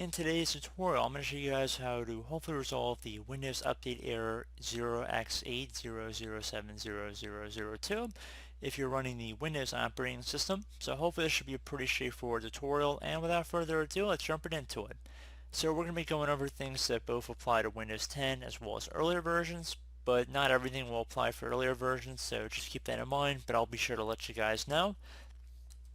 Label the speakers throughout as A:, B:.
A: In today's tutorial, I'm going to show you guys how to hopefully resolve the Windows Update error 0x80070002 if you're running the Windows operating system. So hopefully this should be a pretty straightforward tutorial, and without further ado, let's jump right into it. So we're going to be going over things that both apply to Windows 10 as well as earlier versions, but not everything will apply for earlier versions, so just keep that in mind, but I'll be sure to let you guys know.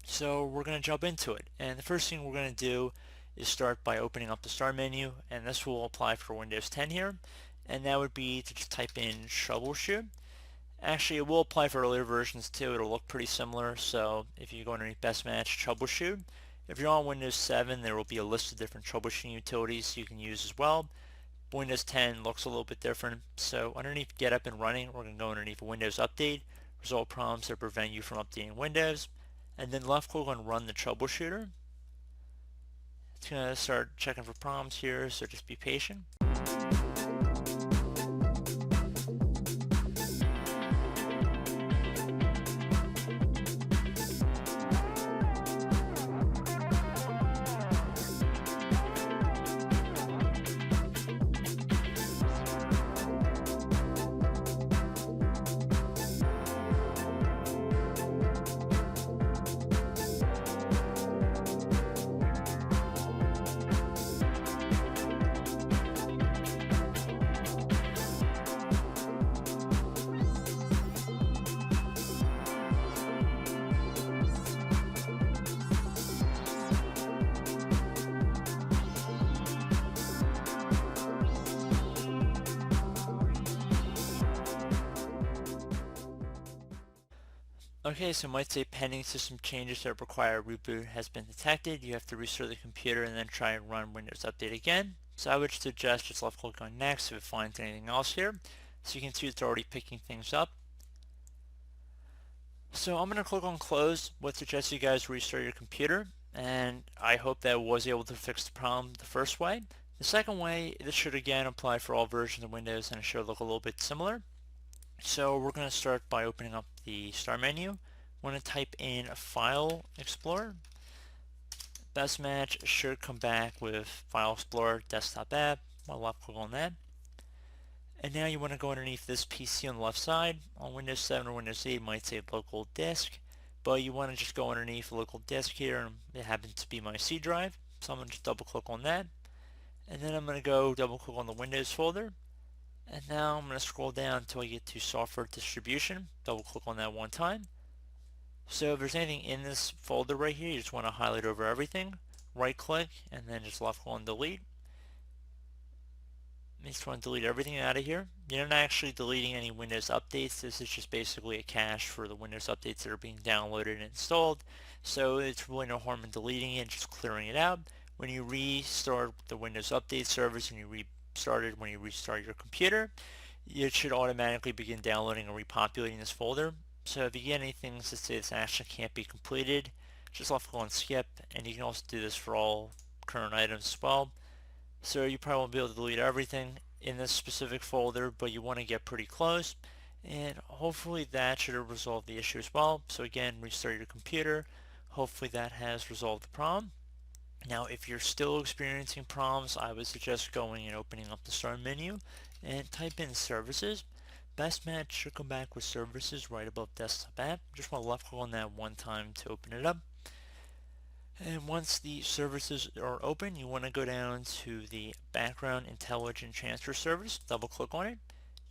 A: So we're going to jump into it, and the first thing we're going to do is start by opening up the start menu, and this will apply for Windows 10 here, and that would be to just type in troubleshoot. Actually, it will apply for earlier versions too. It'll look pretty similar, so if you go underneath best match troubleshoot, if you're on Windows 7, there will be a list of different troubleshooting utilities you can use as well. Windows 10 looks a little bit different, so underneath get up and running, we're going to go underneath Windows update, resolve problems that prevent you from updating Windows, and then left click on run the troubleshooter. It's going to start checking for problems here, so just be patient. Okay, so it might say pending system changes that require a reboot has been detected. You have to restart the computer and then try and run Windows Update again. So I would suggest just left click on next if it finds anything else here. So you can see it's already picking things up. So I'm going to click on close. Would suggest you guys restart your computer, and I hope that was able to fix the problem the first way. The second way, this should again apply for all versions of Windows, and it should look a little bit similar. So we're going to start by opening up the start menu. We're going to type in a File Explorer. Best match should come back with File Explorer Desktop App. I'll left click on that. And now you want to go underneath this PC on the left side. On Windows 7 or Windows 8 it might say local disk, but you want to just go underneath local disk here, and it happens to be my C drive. So I'm going to just double click on that. And then I'm going to go double click on the Windows folder. And now I'm going to scroll down until I get to software distribution. Double click on that one time. So if there's anything in this folder right here, you just want to highlight over everything. Right click and then just left click on delete. You just want to delete everything out of here. You're not actually deleting any Windows updates. This is just basically a cache for the Windows updates that are being downloaded and installed. So it's really no harm in deleting it, just clearing it out. When you restart the Windows Update service and you when you restart your computer, it should automatically begin downloading and repopulating this folder. So if you get anything that say this action can't be completed, just left click on skip, and you can also do this for all current items as well. So you probably won't be able to delete everything in this specific folder, but you want to get pretty close, and hopefully that should have resolved the issue as well. So again, restart your computer. Hopefully that has resolved the problem. Now, if you're still experiencing problems, I would suggest going and opening up the start menu and type in services. Best match should come back with services right above desktop app. Just want to left click on that one time to open it up. And once the services are open, you want to go down to the background intelligent transfer service. Double click on it.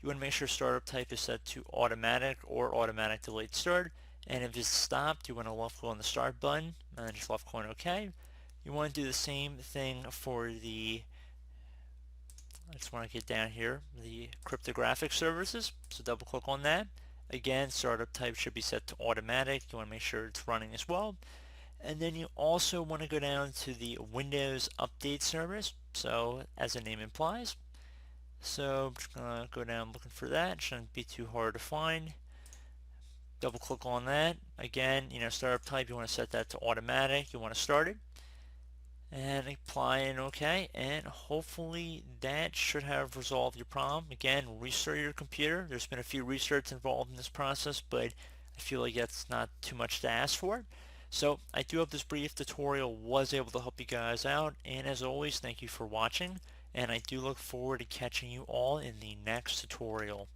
A: You want to make sure startup type is set to automatic or automatic delayed start. And if it's stopped, you want to left click on the start button and then just left click on OK. You want to do the same thing for the, I just want to get down here, the cryptographic services. So double click on that. Again, startup type should be set to automatic. You want to make sure it's running as well. And then you also want to go down to the Windows Update service. So as the name implies. So I'm just going to go down looking for that. It shouldn't be too hard to find. Double click on that. Again, startup type, you want to set that to automatic. You want to start it. And apply and OK, and hopefully that should have resolved your problem. Again, restart your computer. There's been a few restarts involved in this process, but I feel like that's not too much to ask for. So I do hope this brief tutorial was able to help you guys out, and as always, thank you for watching, and I do look forward to catching you all in the next tutorial.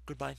A: Goodbye.